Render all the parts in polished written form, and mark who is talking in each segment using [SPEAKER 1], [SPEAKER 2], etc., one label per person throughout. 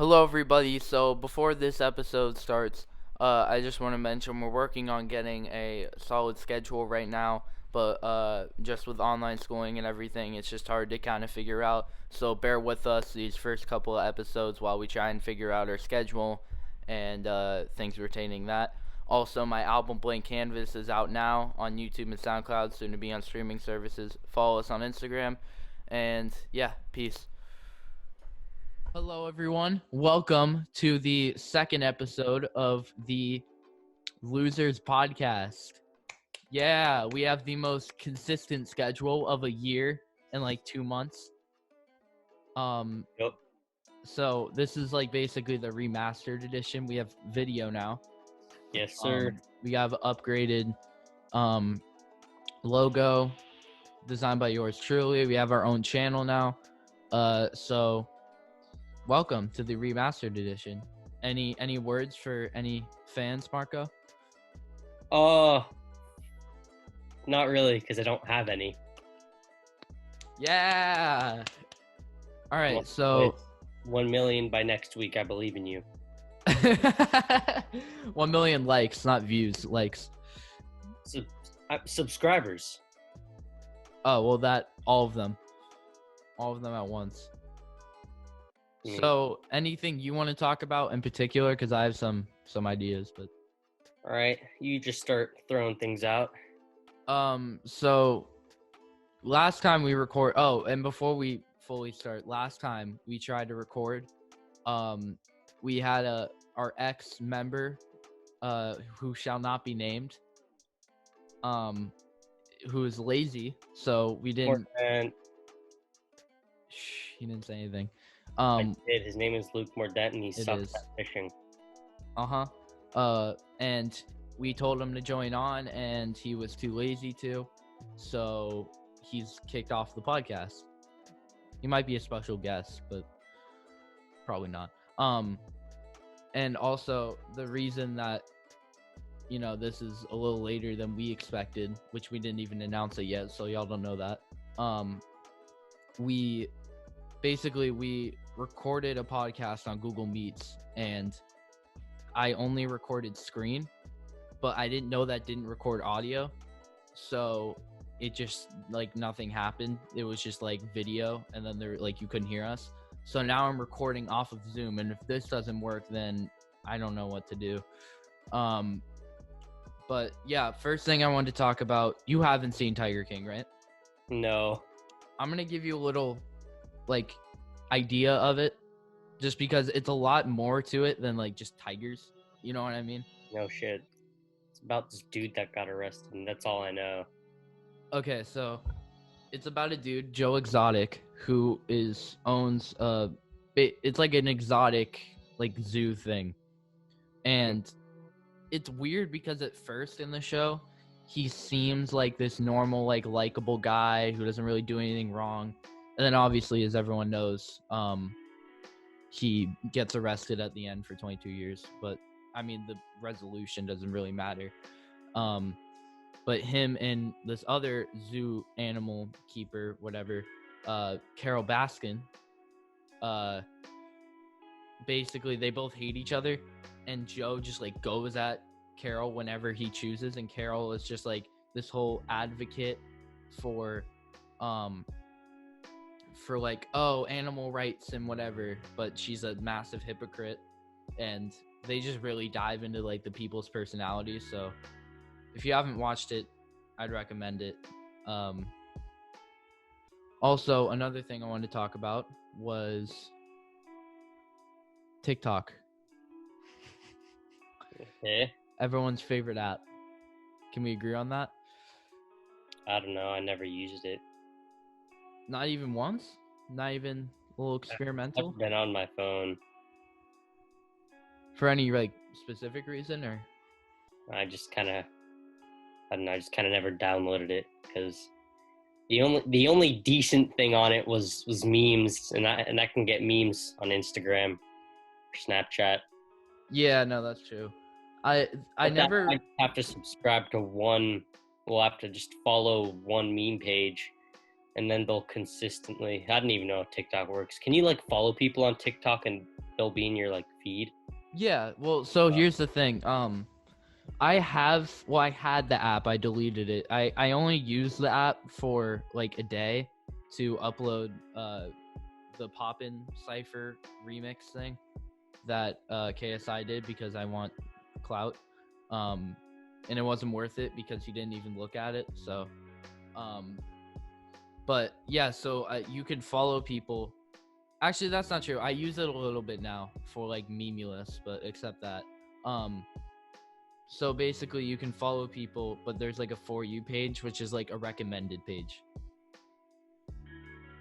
[SPEAKER 1] Hello, everybody. So before this episode starts, I just want to mention we're working on getting a solid schedule right now, but just with online schooling and everything, it's just hard to kind of figure out. So bear with us these first couple of episodes while we try and figure out our schedule and things pertaining that. Also, my album Blank Canvas is out now on YouTube and SoundCloud, soon to be on streaming services. Follow us on Instagram, and yeah, peace. Hello, everyone. Welcome to the second episode of the Losers Podcast. Yeah, we have the most consistent schedule of a year and like 2 months.
[SPEAKER 2] Yep.
[SPEAKER 1] So this is like basically the remastered edition. We have video now.
[SPEAKER 2] Yes, sir.
[SPEAKER 1] We have upgraded logo designed by yours truly. We have our own channel now. So welcome to the remastered edition. Any words for any fans, Marco?
[SPEAKER 2] Not really, because I don't have any.
[SPEAKER 1] Yeah. All right,
[SPEAKER 2] Well,
[SPEAKER 1] so
[SPEAKER 2] 1 million by next week. I believe in you.
[SPEAKER 1] 1 million likes, not views, likes.
[SPEAKER 2] Subscribers.
[SPEAKER 1] Oh, well, that all of them at once. So, anything you want to talk about in particular? Because I have some ideas, but.
[SPEAKER 2] All right, you just start throwing things out.
[SPEAKER 1] So last time we record. Oh, and before we fully start, last time we tried to record, we had our ex member, who shall not be named, who is lazy, so we didn't. Shh, he didn't say anything.
[SPEAKER 2] I did. His name is Luke Mordent, and he sucks at fishing.
[SPEAKER 1] And we told him to join on, and he was too lazy to, so he's kicked off the podcast. He might be a special guest, but probably not. And also the reason that, this is a little later than we expected, which we didn't even announce it yet, so y'all don't know that. We recorded a podcast on Google Meets, and I only recorded screen, but I didn't know that didn't record audio. So it just like nothing happened. It was just like video, and then you couldn't hear us. So now I'm recording off of Zoom, and if this doesn't work, then I don't know what to do. But yeah, first thing I wanted to talk about, you haven't seen Tiger King, right?
[SPEAKER 2] No.
[SPEAKER 1] I'm going to give you a little idea of it, just because it's a lot more to it than just tigers. You know what I mean?
[SPEAKER 2] No shit. It's about this dude that got arrested, and that's all I know.
[SPEAKER 1] Okay, so it's about a dude, Joe Exotic, who owns it's like an exotic zoo thing. And it's weird because at first in the show, he seems like this normal, likable guy who doesn't really do anything wrong. And then obviously, as everyone knows, he gets arrested at the end for 22 years. But, I mean, the resolution doesn't really matter. But him and this other zoo animal keeper, whatever, Carol Baskin, basically they both hate each other. And Joe just, goes at Carol whenever he chooses. And Carol is just, this whole advocate for animal rights and whatever, but she's a massive hypocrite, and they just really dive into the people's personalities. So if you haven't watched it, I'd recommend it. Also, another thing I wanted to talk about was TikTok.
[SPEAKER 2] Okay.
[SPEAKER 1] Everyone's favorite app. Can we agree on that?
[SPEAKER 2] I don't know. I never used it.
[SPEAKER 1] Not even once? Not even a little experimental?
[SPEAKER 2] I've been on my phone.
[SPEAKER 1] For any, specific reason, or?
[SPEAKER 2] I just kind of never downloaded it, because the only decent thing on it was memes, and I can get memes on Instagram or Snapchat.
[SPEAKER 1] Yeah, no, that's true. I
[SPEAKER 2] have to subscribe to one. We'll have to just follow one meme page, and then they'll consistently. I don't even know how TikTok works. Can you follow people on TikTok and they'll be in your like feed.
[SPEAKER 1] Yeah, well, so here's the thing. I had the app. I deleted it. I only used the app for like a day to upload the Poppin' Cypher remix thing that KSI did because I want clout. And it wasn't worth it because he didn't even look at it. So, but yeah, so you can follow people. Actually, that's not true. I use it a little bit now for like Memulous, but except that. So basically, you can follow people, but there's like a For You page, which is like a recommended page.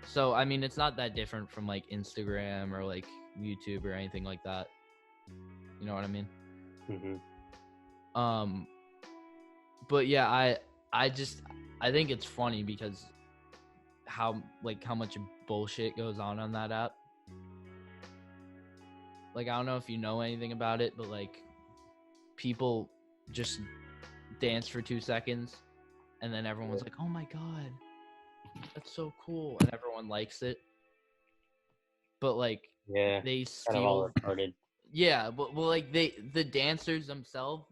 [SPEAKER 1] So, I mean, it's not that different from like Instagram or like YouTube or anything like that. You know what I mean?
[SPEAKER 2] Mm-hmm.
[SPEAKER 1] But yeah, I think it's funny because how much bullshit goes on that app. Like, I don't know if you know anything about it, but like people just dance for 2 seconds and then everyone's like, oh my god, that's so cool, and everyone likes it. But like,
[SPEAKER 2] Yeah,
[SPEAKER 1] they
[SPEAKER 2] kind of all
[SPEAKER 1] steal.
[SPEAKER 2] retarded.
[SPEAKER 1] Yeah, but well, like the dancers themselves,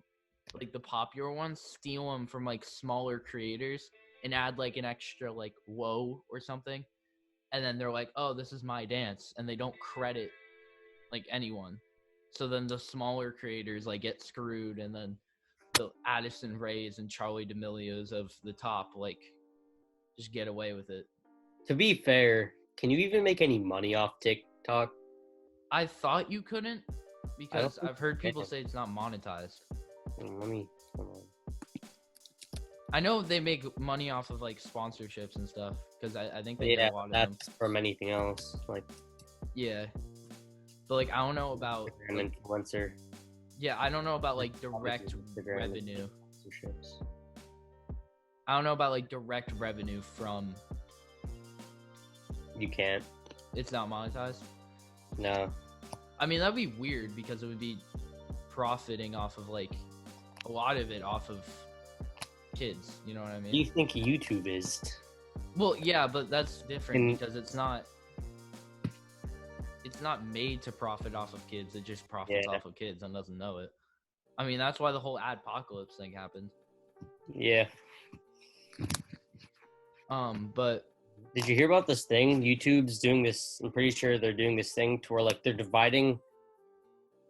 [SPEAKER 1] like the popular ones, steal them from like smaller creators and add like an extra like whoa or something, and then they're like, oh, this is my dance, and they don't credit like anyone. So then the smaller creators like get screwed, and then the Addison Rays and Charlie D'Amelios of the top like just get away with it.
[SPEAKER 2] To be fair, can you even make any money off TikTok?
[SPEAKER 1] I thought you couldn't because
[SPEAKER 2] think
[SPEAKER 1] I've heard
[SPEAKER 2] you
[SPEAKER 1] people
[SPEAKER 2] can.
[SPEAKER 1] say it's not monetized.
[SPEAKER 2] Let me. Hold on.
[SPEAKER 1] I know they make money off of like sponsorships and stuff because I think they get a lot of them.
[SPEAKER 2] That's from anything else, like
[SPEAKER 1] Yeah, but like I don't know about
[SPEAKER 2] an
[SPEAKER 1] like,
[SPEAKER 2] influencer.
[SPEAKER 1] yeah, I don't know about like direct
[SPEAKER 2] Instagram
[SPEAKER 1] revenue.
[SPEAKER 2] sponsorships.
[SPEAKER 1] I don't know about like direct revenue from.
[SPEAKER 2] You can't.
[SPEAKER 1] It's not monetized.
[SPEAKER 2] No.
[SPEAKER 1] I mean, that'd be weird because it would be profiting off of like a lot of it off of kids. You know what I mean?
[SPEAKER 2] You think YouTube is?
[SPEAKER 1] Well, yeah, but that's different because it's not made to profit off of kids. It just profits off of kids and doesn't know it. I mean, that's why the whole adpocalypse thing happened.
[SPEAKER 2] Yeah.
[SPEAKER 1] But
[SPEAKER 2] did you hear about this thing? YouTube's doing this. I'm pretty sure they're doing this thing to where like they're dividing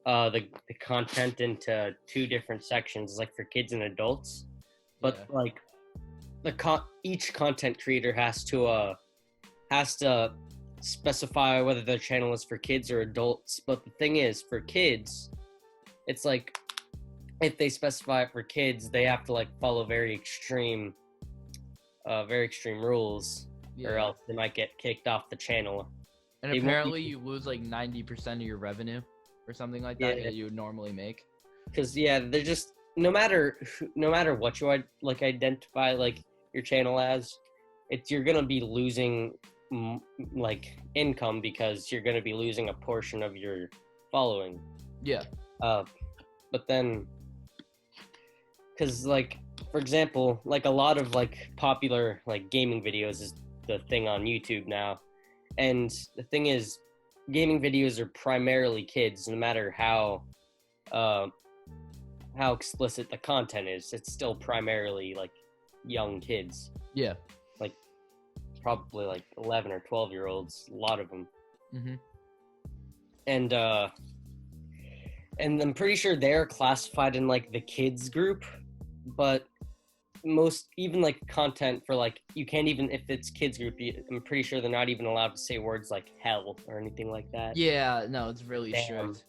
[SPEAKER 2] the content into two different sections, like for kids and adults. But like each content creator has to specify whether their channel is for kids or adults. But the thing is, for kids, it's like if they specify it for kids, they have to like follow very extreme rules, or else they might get kicked off the channel.
[SPEAKER 1] And apparently you lose like 90% of your revenue or something like that that you would normally make.
[SPEAKER 2] Because they're just no matter what you like identify like your channel as, you're gonna be losing like income because you're gonna be losing a portion of your following.
[SPEAKER 1] Yeah.
[SPEAKER 2] But then, because like for example, like a lot of like popular like gaming videos is the thing on YouTube now, and the thing is, gaming videos are primarily kids. No matter how explicit the content is, it's still primarily like young kids.
[SPEAKER 1] Yeah.
[SPEAKER 2] Like probably like 11 or 12-year-olds, a lot of them.
[SPEAKER 1] Mm-hmm.
[SPEAKER 2] And I'm pretty sure they're classified in like the kids group, but most even like content for like you can't even, if it's kids group, I'm pretty sure they're not even allowed to say words like hell or anything like that.
[SPEAKER 1] Yeah, no, it's really strict.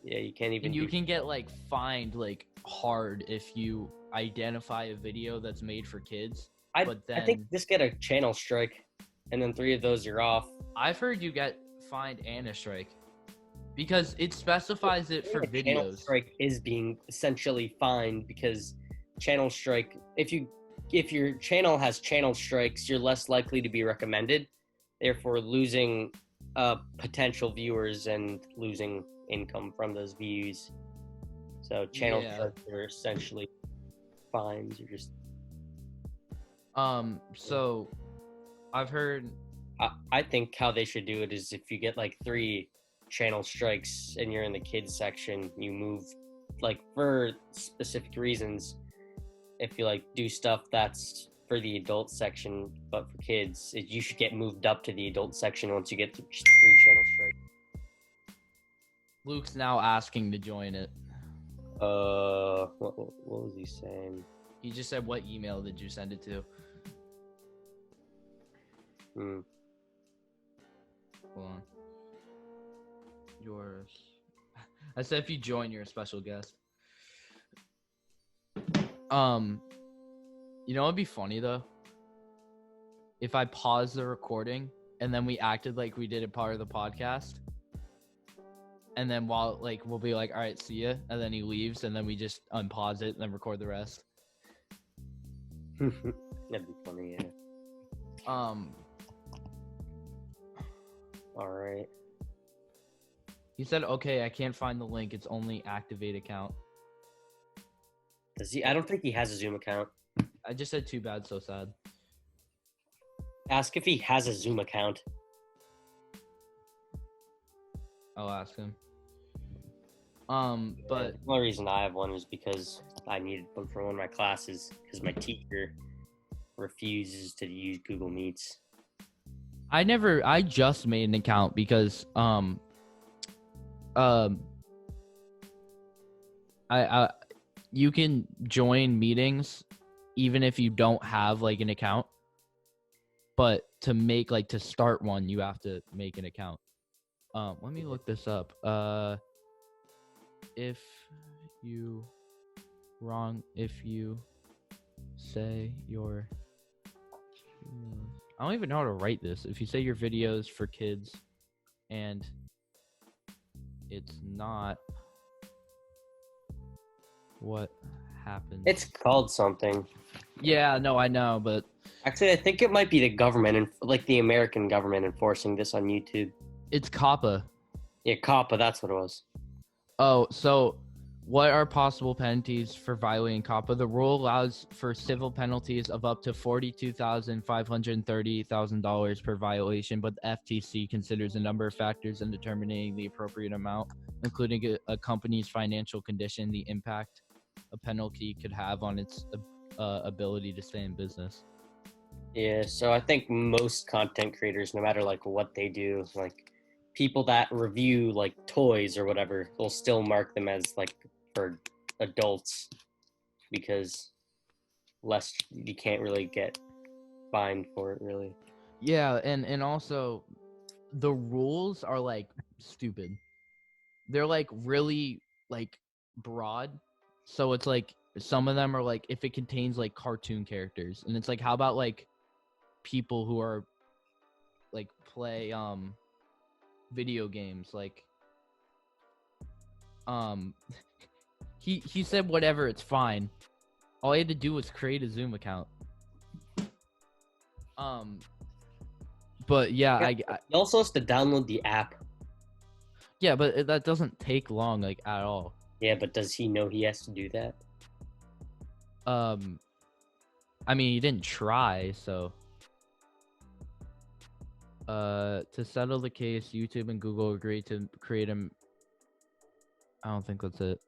[SPEAKER 2] Yeah, you can't even.
[SPEAKER 1] And you can get like fined like hard if you identify a video that's made for kids.
[SPEAKER 2] I think just get a channel strike, and then 3 of those you're off.
[SPEAKER 1] I've heard you get fined and a strike because it specifies it for videos.
[SPEAKER 2] Channel strike is being essentially fined because channel strike. If your channel has channel strikes, you're less likely to be recommended, therefore losing potential viewers and losing income from those views. So channel strikes are essentially fines. You're just
[SPEAKER 1] so I've heard.
[SPEAKER 2] I think how they should do it is if you get like 3 channel strikes and you're in the kids section, you move like for specific reasons. If you like do stuff that's for the adult section but for kids, you should get moved up to the adult section once you get to 3 channel strikes.
[SPEAKER 1] Luke's now asking to join it.
[SPEAKER 2] What was he saying?
[SPEAKER 1] He just said, what email did you send it to? Hold on. Yours. I said if you join, you're a special guest. You know what'd be funny though? If I pause the recording and then we acted like we did a part of the podcast. And then while like we'll be like, all right, see ya, and then he leaves, and then we just unpause it and then record the rest.
[SPEAKER 2] That'd be funny, yeah.
[SPEAKER 1] All
[SPEAKER 2] right.
[SPEAKER 1] He said, okay, I can't find the link. It's only activate account.
[SPEAKER 2] Does he? I don't think he has a Zoom account.
[SPEAKER 1] I just said too bad, so sad.
[SPEAKER 2] Ask if he has a Zoom account.
[SPEAKER 1] I'll ask him. But
[SPEAKER 2] the only reason I have one is because I needed one for one of my classes because my teacher refuses to use Google Meets.
[SPEAKER 1] I just made an account because you can join meetings even if you don't have like an account, but to start one you have to make an account. Let me look this up. If you say your, I don't even know how to write this. If you say your videos for kids and it's not, what happens?
[SPEAKER 2] It's called something.
[SPEAKER 1] Yeah, no, I know, but
[SPEAKER 2] actually I think it might be the government and like the American government enforcing this on YouTube.
[SPEAKER 1] It's COPPA.
[SPEAKER 2] Yeah, COPPA, that's what it was.
[SPEAKER 1] Oh, so what are possible penalties for violating COPPA? The rule allows for civil penalties of up to $42,530,000 per violation, but the FTC considers a number of factors in determining the appropriate amount, including a company's financial condition, the impact a penalty could have on its ability to stay in business.
[SPEAKER 2] Yeah, so I think most content creators, no matter like what they do, like people that review like toys or whatever, they'll still mark them as like for adults because you can't really get fined for it really.
[SPEAKER 1] Yeah, and also the rules are like stupid. They're like really like broad. So it's like some of them are like if it contains like cartoon characters, and it's like how about like people who are like play video games, like he said whatever, it's fine. All I had to do was create a Zoom account. But yeah,
[SPEAKER 2] He also has to download the app.
[SPEAKER 1] Yeah, but that doesn't take long, like at all.
[SPEAKER 2] Yeah, but does he know he has to do that?
[SPEAKER 1] I mean, he didn't try, so. To settle the case, YouTube and Google agreed to create him. I don't think that's it.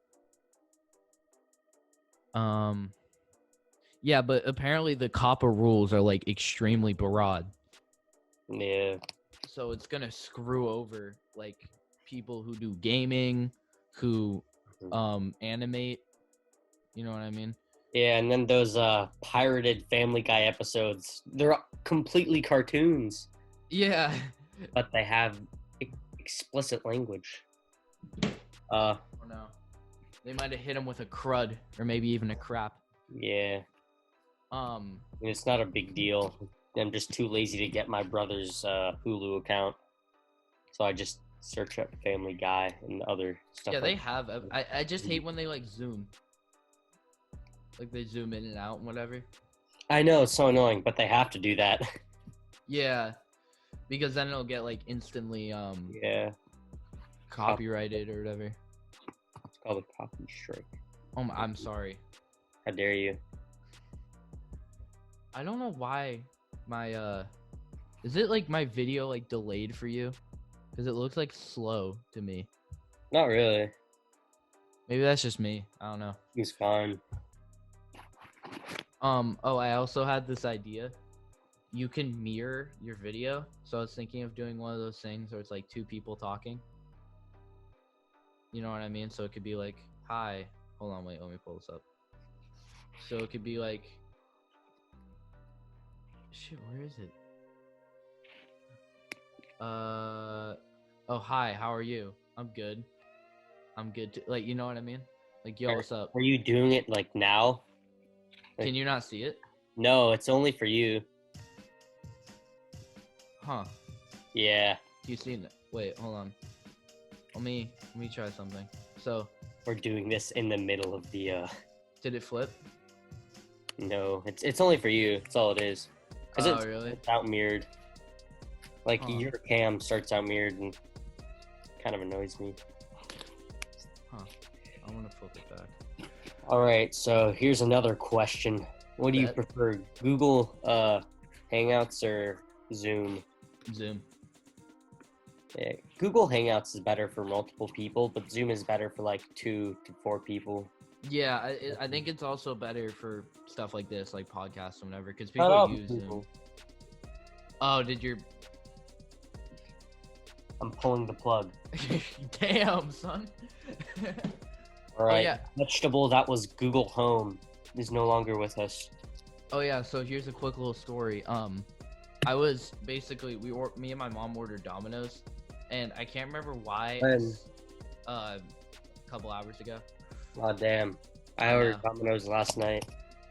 [SPEAKER 1] Yeah, but apparently the COPPA rules are like extremely broad.
[SPEAKER 2] Yeah.
[SPEAKER 1] So it's gonna screw over like people who do gaming, who animate. You know what I mean?
[SPEAKER 2] Yeah, and then those pirated Family Guy episodes, they're completely cartoons.
[SPEAKER 1] Yeah.
[SPEAKER 2] But they have explicit language.
[SPEAKER 1] Oh no. They might have hit him with a crud or maybe even a crap.
[SPEAKER 2] Yeah. It's not a big deal. I'm just too lazy to get my brother's Hulu account. So I just search up Family Guy and other stuff.
[SPEAKER 1] Yeah, they have. I just hate when they like zoom. Like they zoom in and out and whatever.
[SPEAKER 2] I know, it's so annoying, but they have to do that.
[SPEAKER 1] Yeah. Because then it'll get like instantly
[SPEAKER 2] yeah,
[SPEAKER 1] copyrighted or whatever.
[SPEAKER 2] It's called a copy strike.
[SPEAKER 1] Oh, I'm sorry.
[SPEAKER 2] How dare you?
[SPEAKER 1] I don't know why my is it like my video like delayed for you? Because it looks like slow to me.
[SPEAKER 2] Not really.
[SPEAKER 1] Maybe that's just me. I don't know.
[SPEAKER 2] He's fine.
[SPEAKER 1] Oh, I also had this idea. You can mirror your video. So I was thinking of doing one of those things where it's like two people talking. You know what I mean? So it could be like, hi. Hold on, wait, let me pull this up. So it could be like, shit, where is it? Oh, hi, how are you? I'm good. I'm good too. Like, you know what I mean? Like, yo, what's up?
[SPEAKER 2] Are you doing it like now?
[SPEAKER 1] Can you not see it?
[SPEAKER 2] No, it's only for you.
[SPEAKER 1] Huh.
[SPEAKER 2] Yeah.
[SPEAKER 1] Do you see it? Wait, hold on. Let me try something. So,
[SPEAKER 2] We're doing this in the middle of the
[SPEAKER 1] did it flip?
[SPEAKER 2] No, it's only for you. That's all it is.
[SPEAKER 1] Oh, really?
[SPEAKER 2] It's out mirrored. Like
[SPEAKER 1] Huh.
[SPEAKER 2] your cam starts out mirrored and kind of annoys me.
[SPEAKER 1] Huh. I want to flip it back.
[SPEAKER 2] All right, so here's another question. What do you
[SPEAKER 1] Bet.
[SPEAKER 2] prefer, Google Hangouts or Zoom?
[SPEAKER 1] Zoom.
[SPEAKER 2] Yeah, Google Hangouts is better for multiple people, but Zoom is better for like 2 to 4 people.
[SPEAKER 1] Yeah, I think it's also better for stuff like this, like podcasts or whatever, because
[SPEAKER 2] Shut
[SPEAKER 1] people
[SPEAKER 2] up,
[SPEAKER 1] use
[SPEAKER 2] Google.
[SPEAKER 1] Zoom. Oh, did your...
[SPEAKER 2] I'm pulling the plug.
[SPEAKER 1] Damn, son.
[SPEAKER 2] All right,
[SPEAKER 1] yeah.
[SPEAKER 2] Vegetable that was Google Home is no longer with us.
[SPEAKER 1] Oh yeah, so here's a quick little story. I was basically me and my mom ordered Domino's, and I can't remember why.
[SPEAKER 2] When?
[SPEAKER 1] A couple hours ago.
[SPEAKER 2] Oh damn! I ordered Domino's last night.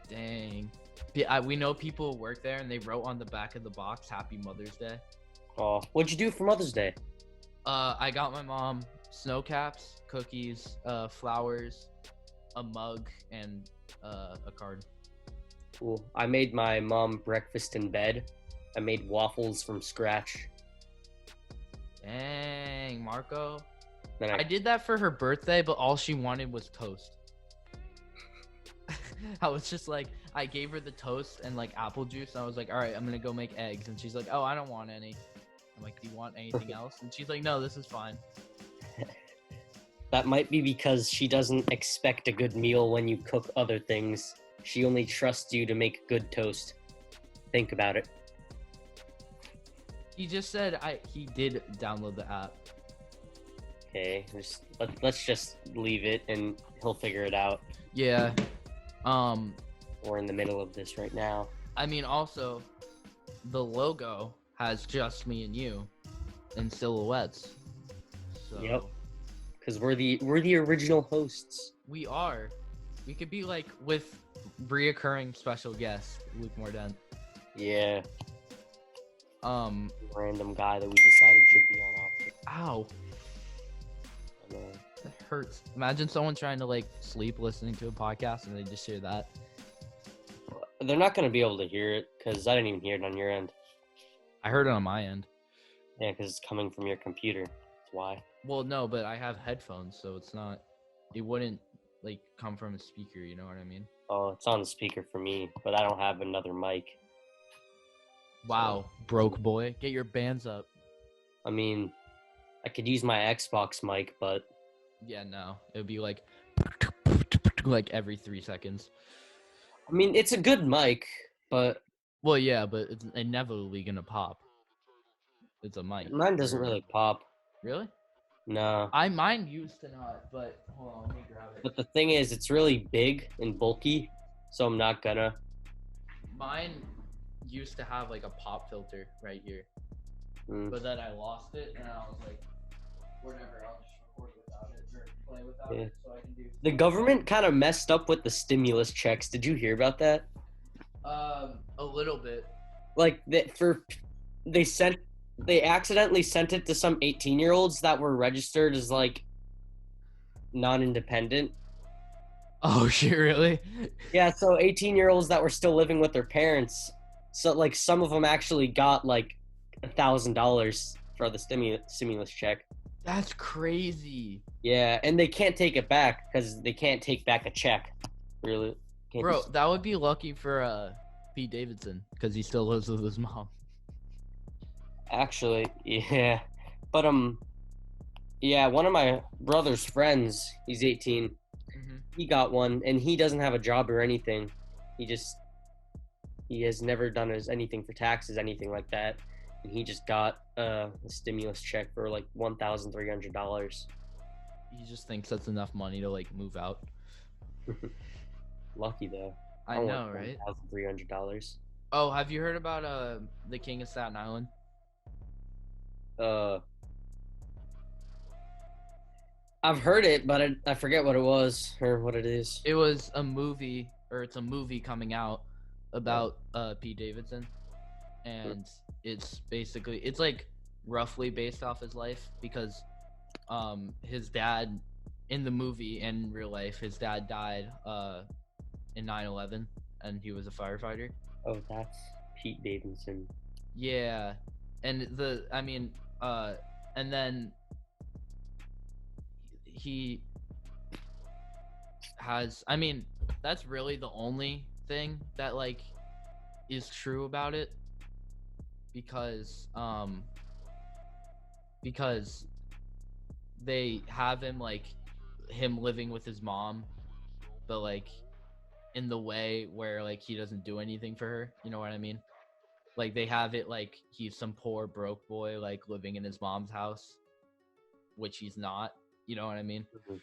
[SPEAKER 1] Dang. We know people who work there, and they wrote on the back of the box, "Happy Mother's Day."
[SPEAKER 2] Oh, what'd you do for Mother's Day?
[SPEAKER 1] I got my mom snow caps, cookies, flowers, a mug, and a card.
[SPEAKER 2] Cool. I made my mom breakfast in bed. I made waffles from scratch.
[SPEAKER 1] Dang, Marco.
[SPEAKER 2] Then
[SPEAKER 1] I did that for her birthday, but all she wanted was toast. I was just like, I gave her the toast and like apple juice, and I was like, all right, I'm gonna go make eggs. And she's like, oh, I don't want any. I'm like, do you want anything else? And she's like, no, this is fine.
[SPEAKER 2] That might be because she doesn't expect a good meal when you cook other things. She only trusts you to make good toast. Think about it.
[SPEAKER 1] He just said he did download the app.
[SPEAKER 2] Okay, let's just leave it and he'll figure it out.
[SPEAKER 1] Yeah.
[SPEAKER 2] We're in the middle of this right now.
[SPEAKER 1] I mean, also, the logo has just me and you in silhouettes. So
[SPEAKER 2] Yep. Because we're the original hosts.
[SPEAKER 1] we are. We could be like with reoccurring special guest Luke Mordent.
[SPEAKER 2] Yeah. Random guy that we decided should be on off.
[SPEAKER 1] Ow.
[SPEAKER 2] I know.
[SPEAKER 1] That hurts. Imagine someone trying to like sleep listening to a podcast and they just hear that.
[SPEAKER 2] They're not gonna be able to hear it because I didn't even hear it on your end.
[SPEAKER 1] I heard it on my end.
[SPEAKER 2] Yeah, because it's coming from your computer. That's why.
[SPEAKER 1] Well, no, but I have headphones, so it's not. It wouldn't like come from a speaker. You know what I mean?
[SPEAKER 2] Oh, it's on the speaker for me, but I don't have another mic.
[SPEAKER 1] Wow, broke boy, get your bands up.
[SPEAKER 2] I mean, I could use my Xbox mic, but
[SPEAKER 1] Yeah, no, it would be like every 3 seconds.
[SPEAKER 2] I mean, it's a good mic, but
[SPEAKER 1] Well, yeah, but it's inevitably gonna pop. It's a mic.
[SPEAKER 2] mine doesn't really pop.
[SPEAKER 1] Really?
[SPEAKER 2] No.
[SPEAKER 1] Mine used to not, but hold on, let me grab it.
[SPEAKER 2] But the thing is, it's really big and bulky, so I'm not gonna.
[SPEAKER 1] Mine used to have like a pop filter right here,
[SPEAKER 2] Mm.
[SPEAKER 1] but then I lost it, and I was like, whatever, I'll just record without it or play without
[SPEAKER 2] Yeah.
[SPEAKER 1] it, so I can do.
[SPEAKER 2] The government kind of messed up with the stimulus checks. Did you hear about that?
[SPEAKER 1] A little bit.
[SPEAKER 2] Like they accidentally sent it to some 18-year-olds that were registered as like non-independent.
[SPEAKER 1] Oh shit, really?
[SPEAKER 2] Yeah, so 18-year-olds that were still living with their parents. So like some of them actually got like $1,000 for the stimulus check.
[SPEAKER 1] That's crazy.
[SPEAKER 2] Yeah, and they can't take it back because they can't take back a check. Really, can't
[SPEAKER 1] Bro,
[SPEAKER 2] just-
[SPEAKER 1] that would be lucky for Pete Davidson because he still lives with his mom.
[SPEAKER 2] Actually, yeah, but Yeah, one of my brother's friends, he's 18.
[SPEAKER 1] Hmm.
[SPEAKER 2] He got one, and he doesn't have a job or anything. He just he has never done anything for taxes, anything like that, and he just got a stimulus check for like $1,300.
[SPEAKER 1] He just thinks that's enough money to like move out.
[SPEAKER 2] Lucky though.
[SPEAKER 1] I
[SPEAKER 2] I want
[SPEAKER 1] know, right?
[SPEAKER 2] $1,300.
[SPEAKER 1] Oh, have you heard about the King of Staten Island?
[SPEAKER 2] Uh, I've heard it, but I forget what it was or what it is.
[SPEAKER 1] It was a movie, or it's a movie coming out
[SPEAKER 2] Oh,
[SPEAKER 1] about Pete Davidson, and it's like roughly based off his life because his dad in the movie and in real life, his dad died in 9/11, and he was a firefighter.
[SPEAKER 2] oh, that's Pete Davidson.
[SPEAKER 1] Yeah, and uh and then he has, that's really the only thing that like is true about it, because because they have him living with his mom, but like in the way where like he doesn't do anything for her, you know what I mean? Like they have it like he's some poor broke boy like living in his mom's house, which he's not, you know what I mean?
[SPEAKER 2] Mhm.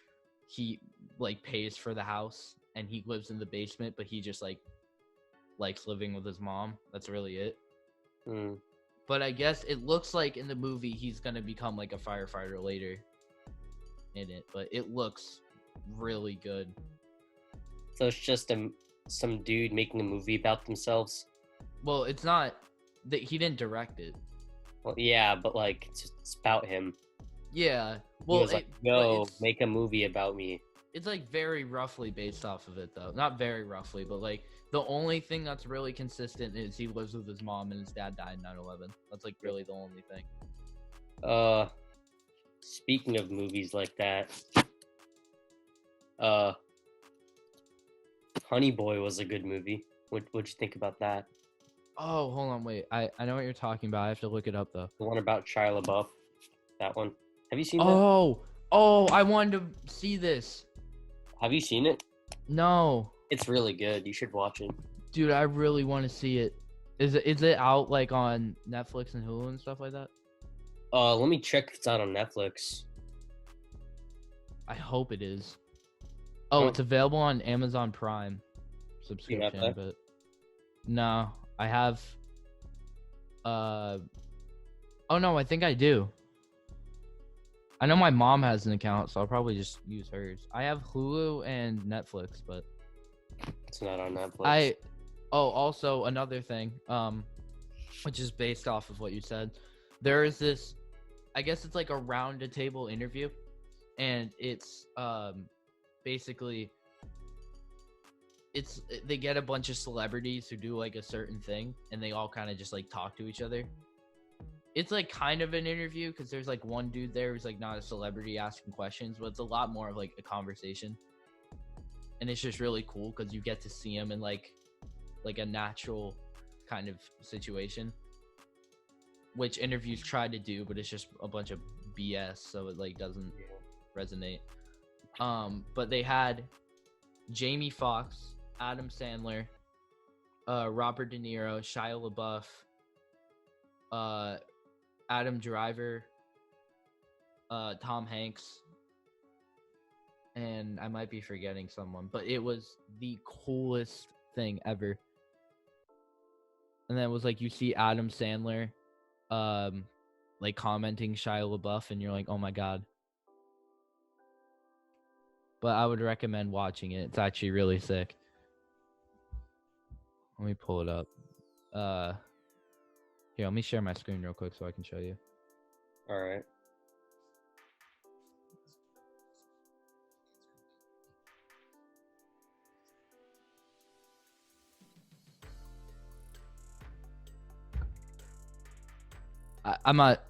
[SPEAKER 1] He like pays for the house and he lives in the basement, but he just like likes living with his mom. That's really it.
[SPEAKER 2] Mm.
[SPEAKER 1] But I guess it looks like in the movie he's gonna become like a firefighter later in it, but it looks really good.
[SPEAKER 2] So it's just some dude making a movie about themselves.
[SPEAKER 1] Well, it's not that he didn't direct it.
[SPEAKER 2] Well, yeah, but like it's about him.
[SPEAKER 1] Yeah,
[SPEAKER 2] He
[SPEAKER 1] well,
[SPEAKER 2] was like,
[SPEAKER 1] but
[SPEAKER 2] "Yo, make a movie about me."
[SPEAKER 1] it's like very roughly based off of it though. Not very roughly, but like the only thing that's really consistent is he lives with his mom and his dad died in 9/11. That's like really the only thing.
[SPEAKER 2] Uh, Speaking of movies like that, uh, Honey Boy was a good movie. What'd you think about that?
[SPEAKER 1] Oh, hold on, wait. I know what you're talking about. I have to look it up though.
[SPEAKER 2] The one about Shia LaBeouf. That one. Have you seen that?
[SPEAKER 1] Oh, oh, I wanted to see this.
[SPEAKER 2] Have you seen it?
[SPEAKER 1] No,
[SPEAKER 2] It's really good. You should watch it.
[SPEAKER 1] dude, I really want to see it. Is it out like on Netflix and Hulu and stuff like that?
[SPEAKER 2] Let me check if it's out on Netflix.
[SPEAKER 1] I hope it is.
[SPEAKER 2] I
[SPEAKER 1] Oh,
[SPEAKER 2] don't
[SPEAKER 1] it's available on Amazon Prime
[SPEAKER 2] you have
[SPEAKER 1] subscription,
[SPEAKER 2] that.
[SPEAKER 1] but no, I have uh oh no, I think I do. I know my mom has an account, so I'll probably just use hers. I have Hulu and Netflix, but
[SPEAKER 2] It's not on Netflix.
[SPEAKER 1] also another thing, which is based off of what you said. There is this, I guess it's like a round the table interview, and it's basically they get a bunch of celebrities who do like a certain thing, and they all kind of just like talk to each other. It's like kind of an interview because there's like one dude there who's like not a celebrity asking questions, but it's a lot more of like a conversation, and it's just really cool because you get to see him in like a natural kind of situation, which interviews try to do, but it's just a bunch of BS, so it like doesn't resonate. But they had Jamie Foxx, Adam Sandler, Robert De Niro, Shia LaBeouf, Adam Driver, Tom Hanks, and I might be forgetting someone, but it was the coolest thing ever. And then it was like you see Adam Sandler, like commenting Shia LaBeouf, and you're like, oh my god. But I would recommend watching it. It's actually really sick. Let me pull it up. Here, let me share my screen real quick so I can show you.
[SPEAKER 2] All right.
[SPEAKER 1] I'm not.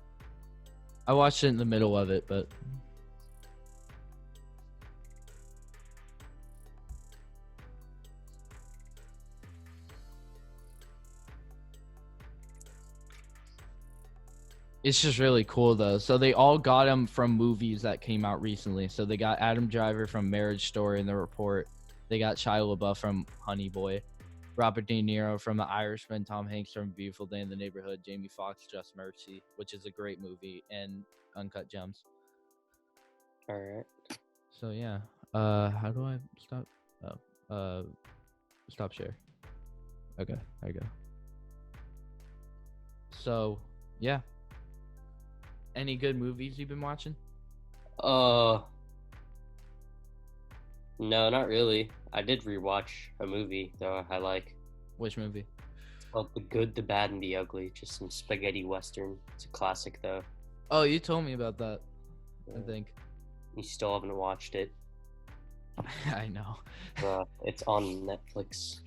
[SPEAKER 1] I watched it in the middle of it, but It's just really cool though. So they all got him from movies that came out recently. So they got Adam Driver from Marriage Story and The Report. They got Shia LaBeouf from Honey Boy, Robert De Niro from The Irishman, Tom Hanks from Beautiful Day in the Neighborhood, Jamie Foxx Just Mercy, which is a great movie, and Uncut Gems.
[SPEAKER 2] All right.
[SPEAKER 1] So yeah. How do I stop? Stop share. Okay, there you go. So yeah. Any good movies you've been watching?
[SPEAKER 2] No, not really. I did rewatch a movie though. I like.
[SPEAKER 1] Which movie?
[SPEAKER 2] It's called The Good, the Bad, and the Ugly. Just some spaghetti western. It's a classic though.
[SPEAKER 1] Oh, you told me about that. I
[SPEAKER 2] Yeah.
[SPEAKER 1] think.
[SPEAKER 2] You still haven't watched it.
[SPEAKER 1] I know.
[SPEAKER 2] It's on Netflix.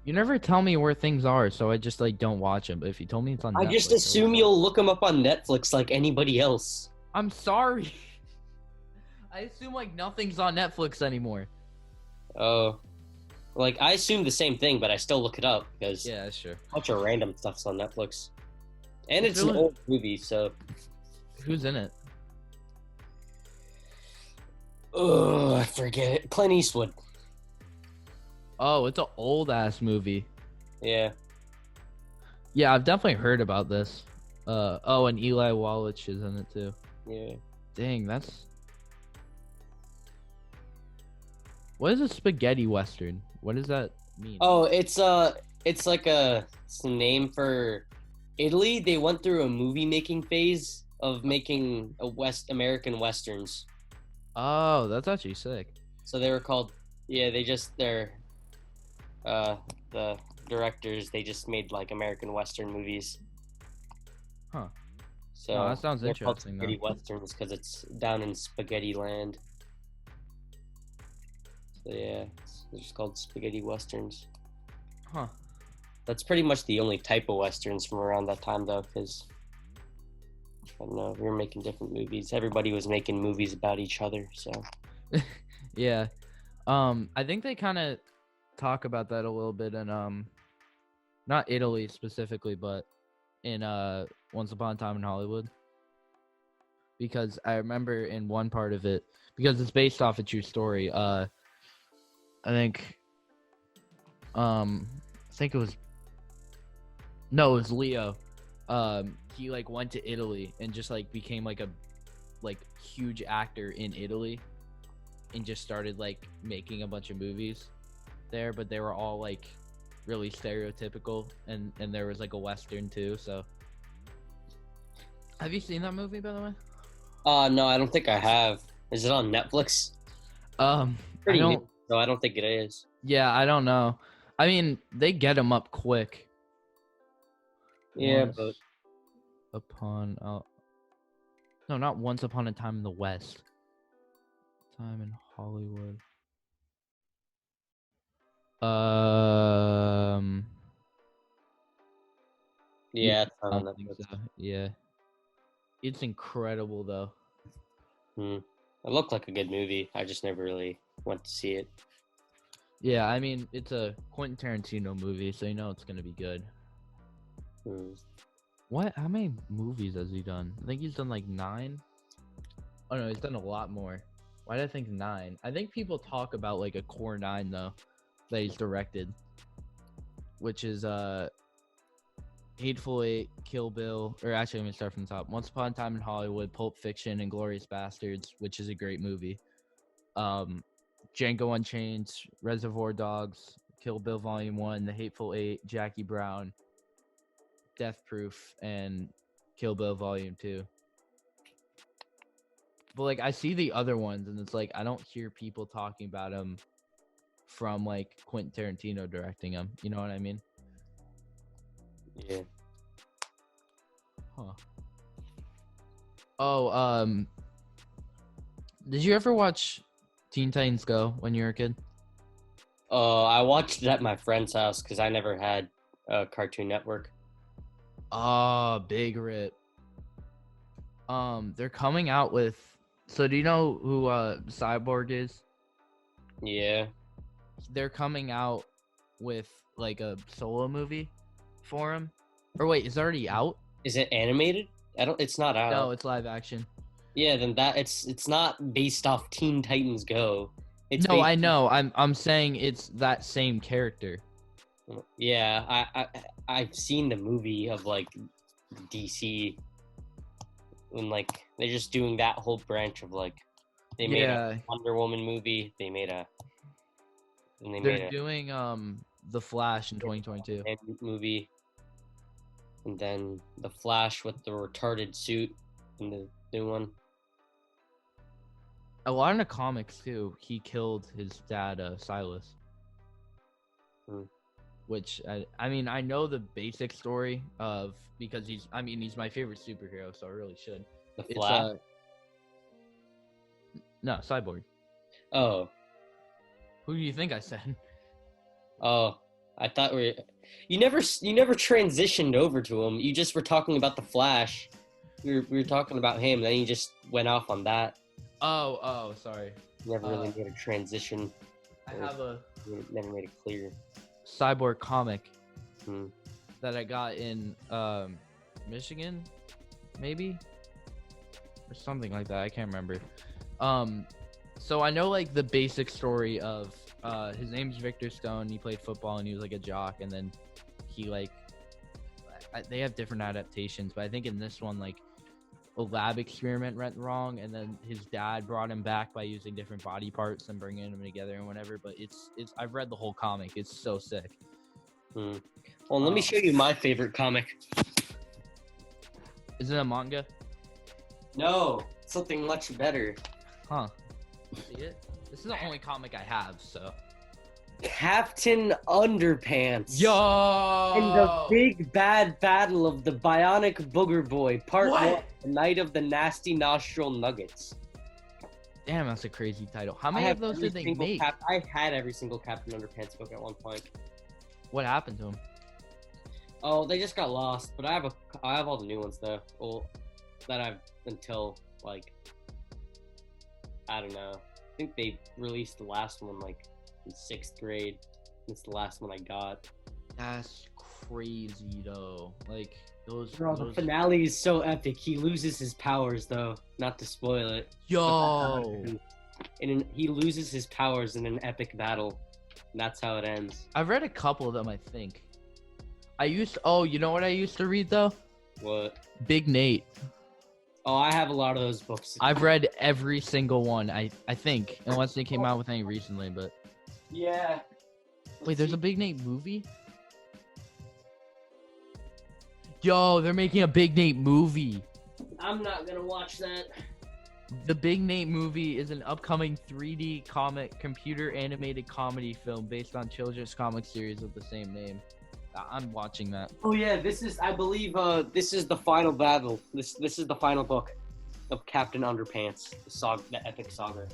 [SPEAKER 1] You never tell me where things are, so I just like don't watch them. But if you told me it's on
[SPEAKER 2] I
[SPEAKER 1] Netflix,
[SPEAKER 2] just assume you'll look them up on Netflix like anybody else.
[SPEAKER 1] I'm sorry. I assume like nothing's on Netflix anymore.
[SPEAKER 2] Oh, like I assume the same thing, but I still look it up because
[SPEAKER 1] Yeah, sure.
[SPEAKER 2] a bunch of random stuff's on Netflix, and
[SPEAKER 1] It's
[SPEAKER 2] it's an
[SPEAKER 1] really-
[SPEAKER 2] old movie, so.
[SPEAKER 1] Who's in it?
[SPEAKER 2] Oh, I forget it. Clint Eastwood.
[SPEAKER 1] Oh, it's an old ass movie.
[SPEAKER 2] Yeah.
[SPEAKER 1] Yeah, I've definitely heard about this. Oh, and Eli Wallach is in it too.
[SPEAKER 2] Yeah.
[SPEAKER 1] Dang, that's. What is a spaghetti western? What does that mean?
[SPEAKER 2] Oh, it's like it's a name for Italy. They went through a movie making phase of making a West American westerns.
[SPEAKER 1] Oh, that's actually sick.
[SPEAKER 2] So they were called. Yeah, the directors, they just made like American Western movies.
[SPEAKER 1] Huh.
[SPEAKER 2] So
[SPEAKER 1] No, that sounds
[SPEAKER 2] they're called
[SPEAKER 1] interesting,
[SPEAKER 2] spaghetti
[SPEAKER 1] though.
[SPEAKER 2] westerns because it's down in spaghetti land. So yeah, they're just called spaghetti westerns.
[SPEAKER 1] Huh.
[SPEAKER 2] That's pretty much the only type of westerns from around that time, though, because I don't know, we were making different movies. Everybody was making movies about each other, so.
[SPEAKER 1] Yeah. I think they kind of talk about that a little bit in not Italy specifically, but in Once Upon a Time in Hollywood. Because I remember in one part of it, because it's based off a true story, I think it was no, it was Leo. He like went to Italy and just like became like a huge actor in Italy and just started like making a bunch of movies there, but they were all like really stereotypical, and there was like a western too. So have you seen that movie, by the way?
[SPEAKER 2] No, I don't think I have. Is it on Netflix?
[SPEAKER 1] I
[SPEAKER 2] Pretty
[SPEAKER 1] don't.
[SPEAKER 2] new. No, I don't think it is.
[SPEAKER 1] Yeah, I don't know. I mean, they get them up quick.
[SPEAKER 2] Yeah,
[SPEAKER 1] Once
[SPEAKER 2] but
[SPEAKER 1] upon no, not Once Upon a Time in the West. Time in Hollywood.
[SPEAKER 2] yeah, it's
[SPEAKER 1] I
[SPEAKER 2] not on
[SPEAKER 1] don't think
[SPEAKER 2] Netflix.
[SPEAKER 1] so. Yeah, it's incredible though.
[SPEAKER 2] It looked like a good movie. I just never really went to see it.
[SPEAKER 1] Yeah, I mean, it's a Quentin Tarantino movie, so you know it's gonna be good.
[SPEAKER 2] Hmm.
[SPEAKER 1] What? How many movies has he done? I think he's done like 9. Oh no, he's done a lot more. Why did I think 9? I think people talk about like a core 9 though that he's directed, which is Hateful Eight, Kill Bill, or actually let me start from the top. Once Upon a Time in Hollywood, Pulp Fiction, and Glorious Bastards, which is a great movie. Django Unchained, Reservoir Dogs, Kill Bill Volume 1, The Hateful Eight, Jackie Brown, Death Proof, and Kill Bill Volume 2. But like I see the other ones and it's like I don't hear people talking about them from like Quentin Tarantino directing them. You know what I mean?
[SPEAKER 2] Yeah.
[SPEAKER 1] Huh. Oh, did you ever watch Teen Titans Go when you were a kid?
[SPEAKER 2] I watched it at my friend's house because I never had a Cartoon Network.
[SPEAKER 1] Oh, big rip. They're coming out with. So do you know who Cyborg is?
[SPEAKER 2] Yeah.
[SPEAKER 1] They're coming out with like a solo movie for him. Or wait, it's already out?
[SPEAKER 2] Is it animated? I don't. It's not out.
[SPEAKER 1] No, it's live action.
[SPEAKER 2] Yeah, then it's not based off Teen Titans Go. It's
[SPEAKER 1] No,
[SPEAKER 2] based.
[SPEAKER 1] I know. I'm saying it's that same character.
[SPEAKER 2] Yeah, I've seen the movie of like DC when like they're just doing that whole branch of like they made a Wonder Woman movie. They made a and they
[SPEAKER 1] They're
[SPEAKER 2] made
[SPEAKER 1] doing The Flash in 2022.
[SPEAKER 2] a movie, and then the Flash with the retarded suit in the new one.
[SPEAKER 1] A lot in the comics too. He killed his dad, Silas. Which I mean I know the basic story of because he's my favorite superhero, so I really should.
[SPEAKER 2] The Flash.
[SPEAKER 1] No, Cyborg.
[SPEAKER 2] Oh.
[SPEAKER 1] Who do you think I said?
[SPEAKER 2] Oh, I thought you never transitioned over to him. You just were talking about the Flash. We were talking about him, then you just went off on that.
[SPEAKER 1] Oh, sorry.
[SPEAKER 2] Never really made a transition.
[SPEAKER 1] I have a
[SPEAKER 2] never made it clear.
[SPEAKER 1] Cyborg comic that I got in Michigan, maybe, or something like that. I can't remember. So I know like the basic story of his name's Victor Stone. He played football and he was like a jock, and then he like they have different adaptations, but I think in this one like a lab experiment went wrong, and then his dad brought him back by using different body parts and bringing them together and whatever. But it's I've read the whole comic. It's so sick.
[SPEAKER 2] Well, let me show you my favorite comic.
[SPEAKER 1] Is it a manga?
[SPEAKER 2] No, something much better.
[SPEAKER 1] Huh. See it? This is the only comic I have, so.
[SPEAKER 2] Captain Underpants.
[SPEAKER 1] Yo!
[SPEAKER 2] And the big bad battle of the Bionic Booger Boy, Part 1, The Night of the Nasty Nostril Nuggets.
[SPEAKER 1] Damn, that's a crazy title. How many of those did they make?
[SPEAKER 2] I had every single Captain Underpants book at one point.
[SPEAKER 1] What happened to them?
[SPEAKER 2] Oh, they just got lost, but I have all the new ones though. Well, that I've until like I don't know. I think they released the last one like in 6th grade. It's the last one I got.
[SPEAKER 1] That's crazy though. Like those.
[SPEAKER 2] Bro, the finale is so epic. He loses his powers though. Not to spoil it.
[SPEAKER 1] Yo.
[SPEAKER 2] And he loses his powers in an epic battle. And that's how it ends.
[SPEAKER 1] I've read a couple of them, I think. You know what I used to read though?
[SPEAKER 2] What?
[SPEAKER 1] Big Nate.
[SPEAKER 2] Oh, I have a lot of those books.
[SPEAKER 1] I've read every single one, I think, unless they came out with any recently, but.
[SPEAKER 2] Yeah.
[SPEAKER 1] Wait, there's a Big Nate movie? Yo, they're making a Big Nate movie.
[SPEAKER 2] I'm not gonna watch that.
[SPEAKER 1] The Big Nate movie is an upcoming 3D comic computer animated comedy film based on children's comic series of the same name. I'm watching that.
[SPEAKER 2] Oh yeah, I believe this is the final battle. This is the final book of Captain Underpants, the epic saga.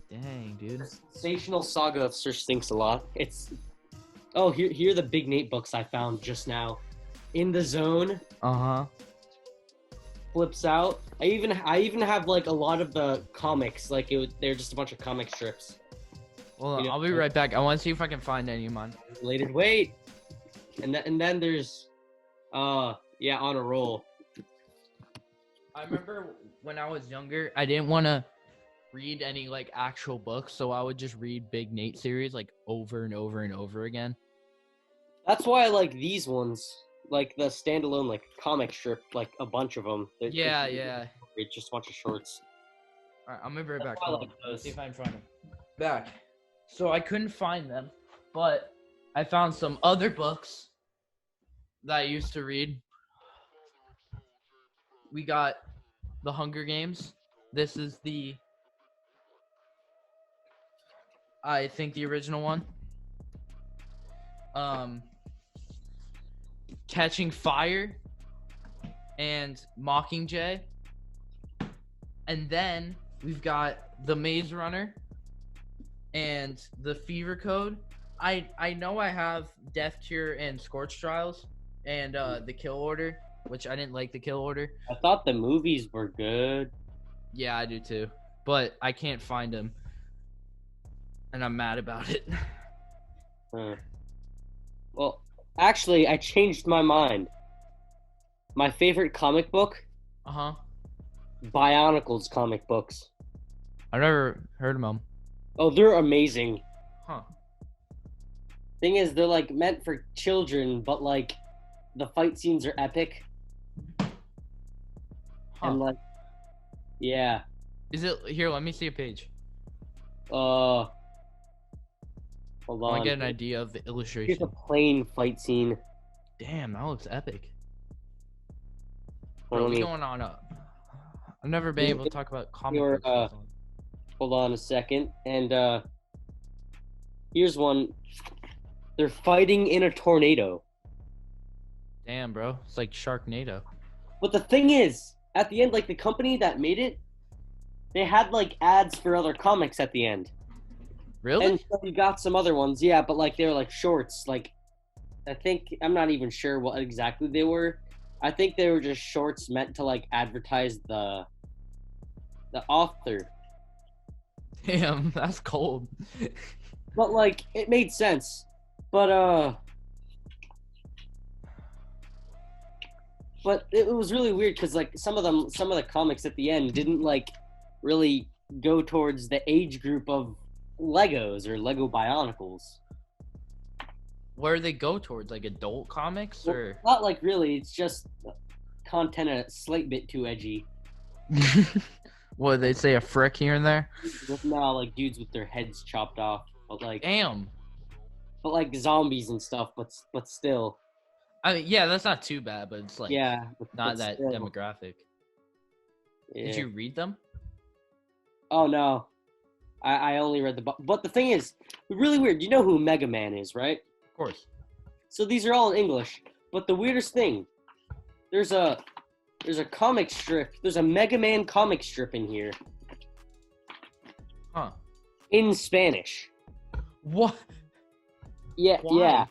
[SPEAKER 1] Dang, dude.
[SPEAKER 2] The sensational saga of Sir Stinks-a-Lot. Here are the Big Nate books I found just now. In the Zone.
[SPEAKER 1] Uh-huh.
[SPEAKER 2] Flips Out. I even have like a lot of the comics. Like they're just a bunch of comic strips.
[SPEAKER 1] Well, I'll be right back. I want to see if I can find any of mine.
[SPEAKER 2] Related. Wait. And then there's, On a Roll.
[SPEAKER 1] I remember when I was younger, I didn't want to read any like actual books, so I would just read Big Nate series like over and over and over again.
[SPEAKER 2] That's why I like these ones, like the standalone like comic strip, like a bunch of them.
[SPEAKER 1] Yeah.
[SPEAKER 2] It's just a bunch of shorts.
[SPEAKER 1] All right, I'm gonna be right back.
[SPEAKER 2] Let's
[SPEAKER 1] see if I can find them. Back. So I couldn't find them, but I found some other books that I used to read. We got The Hunger Games. This is I think the original one. Catching Fire and Mockingjay. And then we've got The Maze Runner and The Fever Code. I know I have Death Cure and Scorch Trials and The Kill Order, which I didn't like The Kill Order.
[SPEAKER 2] I thought the movies were good.
[SPEAKER 1] Yeah, I do too. But I can't find them. And I'm mad about it.
[SPEAKER 2] Well, actually, I changed my mind. My favorite comic book,
[SPEAKER 1] Uh-huh.
[SPEAKER 2] Bionicles comic books.
[SPEAKER 1] I've never heard of them.
[SPEAKER 2] Oh, they're amazing.
[SPEAKER 1] Huh.
[SPEAKER 2] Thing is, they're like meant for children, but like the fight scenes are epic
[SPEAKER 1] Huh.
[SPEAKER 2] and like, yeah.
[SPEAKER 1] Is it here? Let me see a page.
[SPEAKER 2] Hold
[SPEAKER 1] I want
[SPEAKER 2] on.
[SPEAKER 1] to get an idea of the
[SPEAKER 2] Here's
[SPEAKER 1] illustration.
[SPEAKER 2] a plane fight scene.
[SPEAKER 1] Damn, that looks epic.
[SPEAKER 2] Hold
[SPEAKER 1] Bro,
[SPEAKER 2] on,
[SPEAKER 1] we going on up. I've never been able to talk about comic
[SPEAKER 2] Your,
[SPEAKER 1] books. For so long.
[SPEAKER 2] hold on a second. And here's one. They're fighting in a tornado.
[SPEAKER 1] Damn, bro, it's like Sharknado.
[SPEAKER 2] But the thing is, at the end, like the company that made it, they had like ads for other comics at the end.
[SPEAKER 1] Really?
[SPEAKER 2] And so you got some other ones, yeah, but like they were like shorts. Like I think I'm not even sure what exactly they were. I think they were just shorts meant to like advertise the author.
[SPEAKER 1] Damn, that's cold.
[SPEAKER 2] But like it made sense. But it was really weird because like some of the comics at the end didn't like really go towards the age group of Legos or Lego Bionicles.
[SPEAKER 1] Where do they go towards? Like adult comics or?
[SPEAKER 2] Not like really. It's just content a slight bit too edgy.
[SPEAKER 1] What, they say a frick here and there?
[SPEAKER 2] No, like dudes with their heads chopped off, but like
[SPEAKER 1] Damn.
[SPEAKER 2] zombies and stuff. But still,
[SPEAKER 1] I mean, yeah, that's not too bad, but it's like
[SPEAKER 2] yeah,
[SPEAKER 1] not that
[SPEAKER 2] still,
[SPEAKER 1] demographic.
[SPEAKER 2] yeah.
[SPEAKER 1] Did you read them?
[SPEAKER 2] Oh no, I only read the book. But the thing is, really weird. You know who Mega Man is, right?
[SPEAKER 1] Of course.
[SPEAKER 2] So these are all in English. But the weirdest thing, there's a comic strip. There's a Mega Man comic strip in here.
[SPEAKER 1] Huh.
[SPEAKER 2] In Spanish.
[SPEAKER 1] What?
[SPEAKER 2] Yeah,
[SPEAKER 1] Why?
[SPEAKER 2] yeah.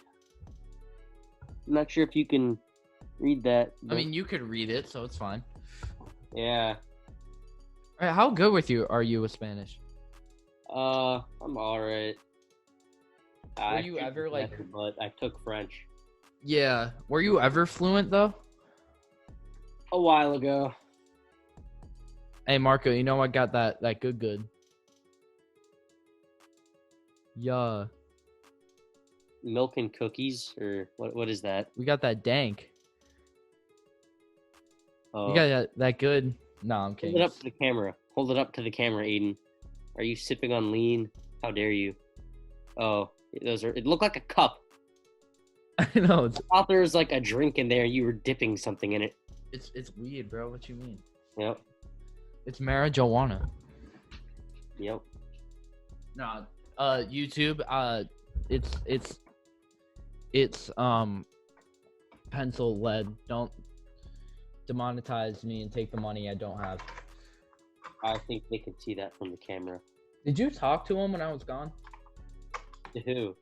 [SPEAKER 2] I'm not sure if you can read that.
[SPEAKER 1] I mean, you could read it, so it's fine.
[SPEAKER 2] Yeah.
[SPEAKER 1] All right, how good are you with Spanish?
[SPEAKER 2] I'm alright.
[SPEAKER 1] Were you ever like?
[SPEAKER 2] But I took French
[SPEAKER 1] Yeah. Were you ever fluent though?
[SPEAKER 2] a while ago.
[SPEAKER 1] Hey Marco, you know I got that good. Yeah.
[SPEAKER 2] Milk and cookies, or what is that?
[SPEAKER 1] We got that dank.
[SPEAKER 2] Oh.
[SPEAKER 1] You got that good. No, I'm
[SPEAKER 2] Hold
[SPEAKER 1] kidding.
[SPEAKER 2] it up to the camera. Hold it up to the camera, Aidan. Are you sipping on lean? How dare you? Oh, it looked like a cup.
[SPEAKER 1] I know.
[SPEAKER 2] I thought there was like a drink in there. You were dipping something in it.
[SPEAKER 1] It's weird, bro. What you mean?
[SPEAKER 2] Yep.
[SPEAKER 1] It's marijuana.
[SPEAKER 2] Yep.
[SPEAKER 1] No, YouTube. It's pencil lead. Don't demonetize me and take the money I don't have.
[SPEAKER 2] I think they can see that from the camera.
[SPEAKER 1] Did you talk to him when I was gone?
[SPEAKER 2] To who?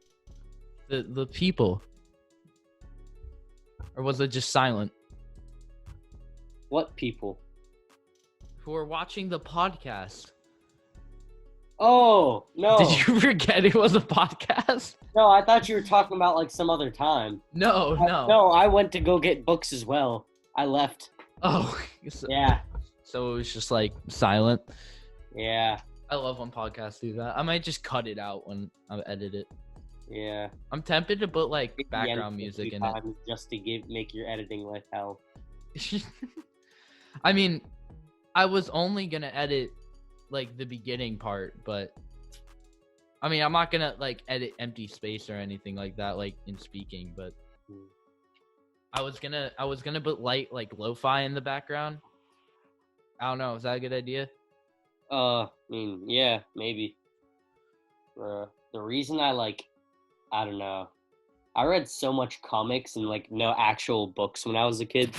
[SPEAKER 1] The people. Or was it just silent?
[SPEAKER 2] What people?
[SPEAKER 1] Who are watching the podcast?
[SPEAKER 2] Oh, no.
[SPEAKER 1] Did you forget it was a podcast?
[SPEAKER 2] No, I thought you were talking about like some other time.
[SPEAKER 1] No.
[SPEAKER 2] No, I went to go get books as well. I left.
[SPEAKER 1] Oh.
[SPEAKER 2] Yeah.
[SPEAKER 1] So it was just like silent.
[SPEAKER 2] Yeah.
[SPEAKER 1] I love when podcasts do that. I might just cut it out when I edit it.
[SPEAKER 2] Yeah.
[SPEAKER 1] I'm tempted to put like
[SPEAKER 2] Hit the
[SPEAKER 1] background
[SPEAKER 2] end
[SPEAKER 1] music
[SPEAKER 2] 50
[SPEAKER 1] in it.
[SPEAKER 2] times just to make your editing life hell.
[SPEAKER 1] I mean, I was only gonna edit like the beginning part, but I mean, I'm not gonna like edit empty space or anything like that, like in speaking. But I was gonna put light like lo-fi in the background. I don't know. Is that a good idea?
[SPEAKER 2] I mean, yeah, maybe. The reason I don't know. I read so much comics and like no actual books when I was a kid.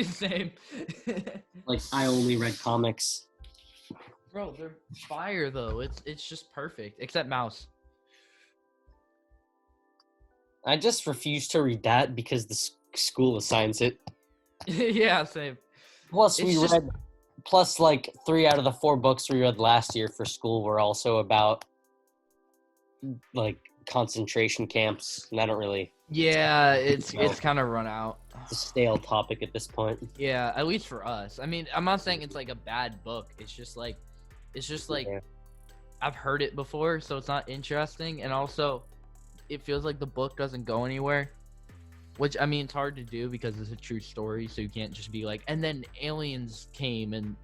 [SPEAKER 1] Same.
[SPEAKER 2] Like I only read comics.
[SPEAKER 1] Bro, they're fire though. It's just perfect. Except Mouse.
[SPEAKER 2] I just refuse to read that because the school assigns it.
[SPEAKER 1] Yeah, same.
[SPEAKER 2] Plus,
[SPEAKER 1] It's
[SPEAKER 2] plus like 3 out of the 4 books we read last year for school were also about like concentration camps, and I don't really.
[SPEAKER 1] Yeah, it's kind of run out.
[SPEAKER 2] It's a stale topic at this point.
[SPEAKER 1] Yeah, at least for us. I mean, I'm not saying it's like a bad book. It's just like
[SPEAKER 2] Yeah.
[SPEAKER 1] I've heard it before, so it's not interesting, and also it feels like the book doesn't go anywhere. Which, I mean, it's hard to do because it's a true story, so you can't just be like, and then aliens came and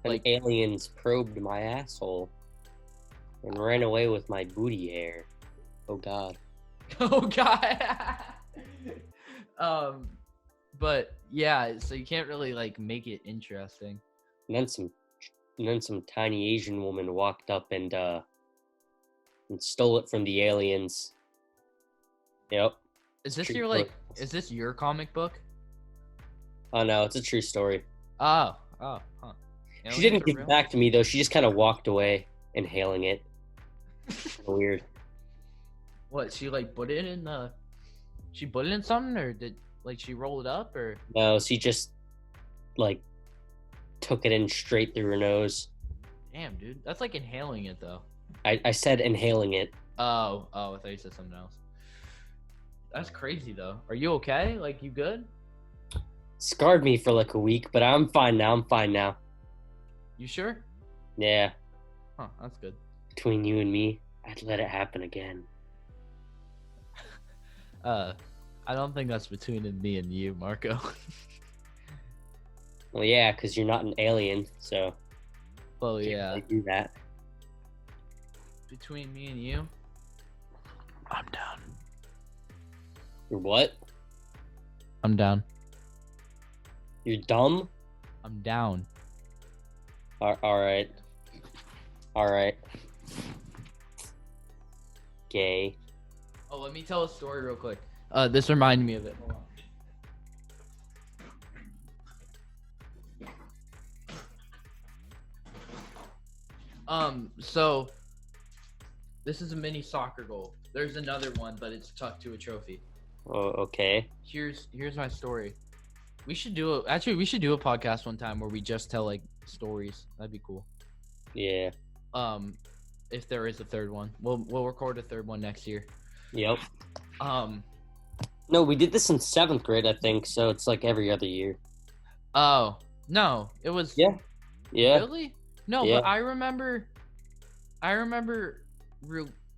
[SPEAKER 2] And aliens probed my asshole and ran away with my booty hair. Oh God.
[SPEAKER 1] oh god. But yeah, so you can't really like make it interesting.
[SPEAKER 2] And then some tiny Asian woman walked up and stole it from the aliens. Yep.
[SPEAKER 1] Is this
[SPEAKER 2] True
[SPEAKER 1] your
[SPEAKER 2] story.
[SPEAKER 1] like? Is this your comic book?
[SPEAKER 2] Oh no, it's a true story.
[SPEAKER 1] Huh.
[SPEAKER 2] She didn't give it back to me though. She just kind of walked away, inhaling it. Weird.
[SPEAKER 1] What? She like put it in the? She put it in something, or did like she roll it up, or?
[SPEAKER 2] No, she just like took it in straight through her nose.
[SPEAKER 1] Damn, dude, that's like inhaling it though.
[SPEAKER 2] I said inhaling it.
[SPEAKER 1] Oh, I thought you said something else. That's crazy though. Are you okay? Like, you good?
[SPEAKER 2] Scarred me for like a week, but I'm fine now.
[SPEAKER 1] You sure?
[SPEAKER 2] Yeah.
[SPEAKER 1] Huh, that's good.
[SPEAKER 2] Between you and me, I'd let it happen again.
[SPEAKER 1] I don't think that's between me and you, Marco.
[SPEAKER 2] Well, yeah, because you're not an alien, so
[SPEAKER 1] Well,
[SPEAKER 2] can't
[SPEAKER 1] yeah.
[SPEAKER 2] really do that.
[SPEAKER 1] Between me and you, I'm down.
[SPEAKER 2] You're what?
[SPEAKER 1] I'm down.
[SPEAKER 2] You're dumb?
[SPEAKER 1] I'm down.
[SPEAKER 2] All right. Gay.
[SPEAKER 1] Oh, let me tell a story real quick. This reminded me of it. Hold on. So this is a mini soccer goal. There's another one, but it's tucked to a trophy.
[SPEAKER 2] Oh, okay.
[SPEAKER 1] Here's my story. We should do a podcast one time where we just tell like stories. That'd be cool.
[SPEAKER 2] Yeah.
[SPEAKER 1] If there is a third one, we'll record a third one next year.
[SPEAKER 2] Yep. No, we did this in 7th grade, I think, so it's like every other year.
[SPEAKER 1] Oh, no, it was.
[SPEAKER 2] Yeah.
[SPEAKER 1] Really? No,
[SPEAKER 2] Yeah.
[SPEAKER 1] but I remember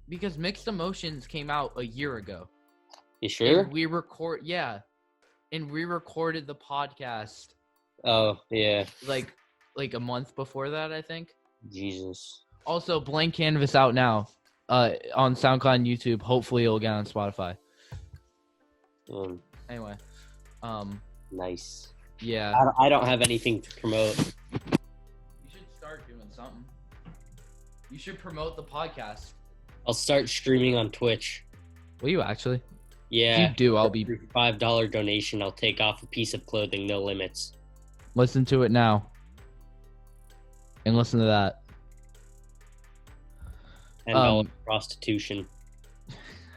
[SPEAKER 1] because Mixed Emotions came out a year ago.
[SPEAKER 2] You sure?
[SPEAKER 1] And we recorded the podcast
[SPEAKER 2] Oh, yeah.
[SPEAKER 1] like a month before that, I think.
[SPEAKER 2] Jesus.
[SPEAKER 1] Also, Blank Canvas out now on SoundCloud and YouTube. Hopefully it'll get on Spotify. Anyway,
[SPEAKER 2] nice.
[SPEAKER 1] yeah.
[SPEAKER 2] I don't have anything to promote.
[SPEAKER 1] You should start doing something. You should promote the podcast.
[SPEAKER 2] I'll start streaming on Twitch.
[SPEAKER 1] Will you actually?
[SPEAKER 2] Yeah.
[SPEAKER 1] If you do, I'll be.
[SPEAKER 2] For $5 donation, I'll take off a piece of clothing, no limits.
[SPEAKER 1] Listen to it now. And listen to that.
[SPEAKER 2] $10 prostitution.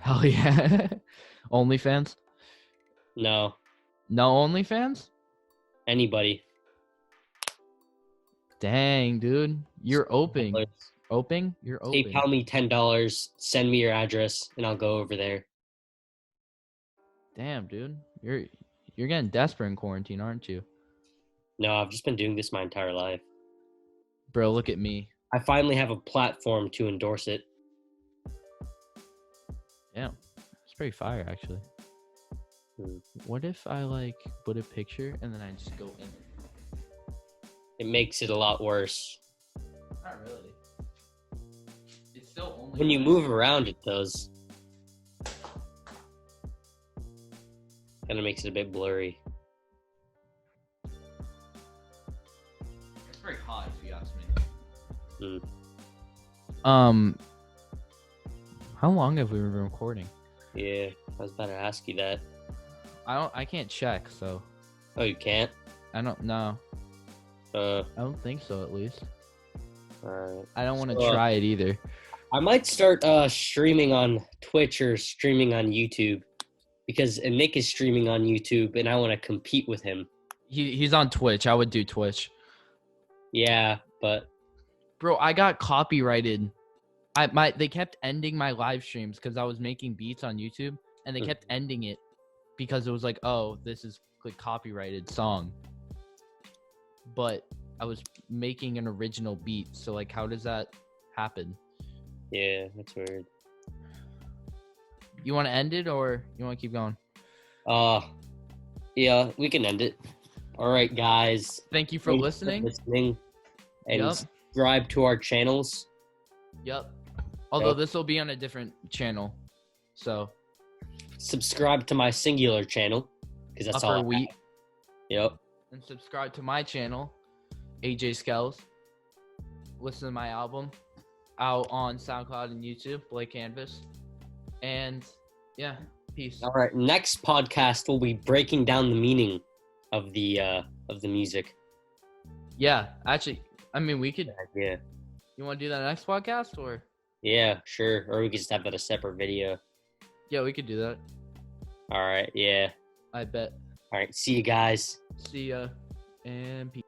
[SPEAKER 1] Hell yeah. OnlyFans?
[SPEAKER 2] No.
[SPEAKER 1] No OnlyFans?
[SPEAKER 2] Anybody.
[SPEAKER 1] Dang, dude. You're open.
[SPEAKER 2] $10.
[SPEAKER 1] Open? You're open.
[SPEAKER 2] PayPal me $10. Send me your address, and I'll go over there.
[SPEAKER 1] Damn, dude. You're getting desperate in quarantine, aren't you?
[SPEAKER 2] No, I've just been doing this my entire life.
[SPEAKER 1] Bro, look at me.
[SPEAKER 2] I finally have a platform to endorse it.
[SPEAKER 1] Yeah. It's pretty fire, actually. What if I, like, put a picture and then I just go in it?
[SPEAKER 2] It makes it a lot worse.
[SPEAKER 1] Not really. It's still only...
[SPEAKER 2] When you move around, it does. Kind of makes it a bit blurry.
[SPEAKER 1] It's very hot, if you ask me. How long have we been recording?
[SPEAKER 2] Yeah, I was about to ask you that.
[SPEAKER 1] I can't check, so
[SPEAKER 2] Oh, you can't?
[SPEAKER 1] I don't know.
[SPEAKER 2] I
[SPEAKER 1] don't think so, at least.
[SPEAKER 2] Alright.
[SPEAKER 1] I don't want to try it either.
[SPEAKER 2] I might start streaming on Twitch or streaming on YouTube. Because Nick is streaming on YouTube, and I want to compete with him.
[SPEAKER 1] He's on Twitch. I would do Twitch.
[SPEAKER 2] Yeah, but...
[SPEAKER 1] Bro, I got copyrighted. They kept ending my live streams because I was making beats on YouTube, and they kept ending it because it was like, oh, this is technically copyrighted song, but I was making an original beat. So like, how does that happen?
[SPEAKER 2] Yeah, that's weird.
[SPEAKER 1] You want to end it or you want to keep going?
[SPEAKER 2] Yeah, we can end it. All right, guys.
[SPEAKER 1] Thank you for listening.
[SPEAKER 2] And
[SPEAKER 1] Yep.
[SPEAKER 2] subscribe to our channels.
[SPEAKER 1] Yep. Although this will be on a different channel, so
[SPEAKER 2] subscribe to my singular channel because that's all.
[SPEAKER 1] UpperWheat.
[SPEAKER 2] Yep.
[SPEAKER 1] And subscribe to my channel, Ajskells. Listen to my album out on SoundCloud and YouTube, Blake Canvas. And yeah, peace.
[SPEAKER 2] All right, next podcast we'll be breaking down the meaning of the music.
[SPEAKER 1] Yeah, actually, I mean, we could.
[SPEAKER 2] Yeah.
[SPEAKER 1] You want to do that next podcast or?
[SPEAKER 2] Yeah, sure. Or we could just have that a separate video.
[SPEAKER 1] Yeah, we could do that.
[SPEAKER 2] All right. Yeah.
[SPEAKER 1] I bet.
[SPEAKER 2] All right. See you guys.
[SPEAKER 1] See ya, and peace.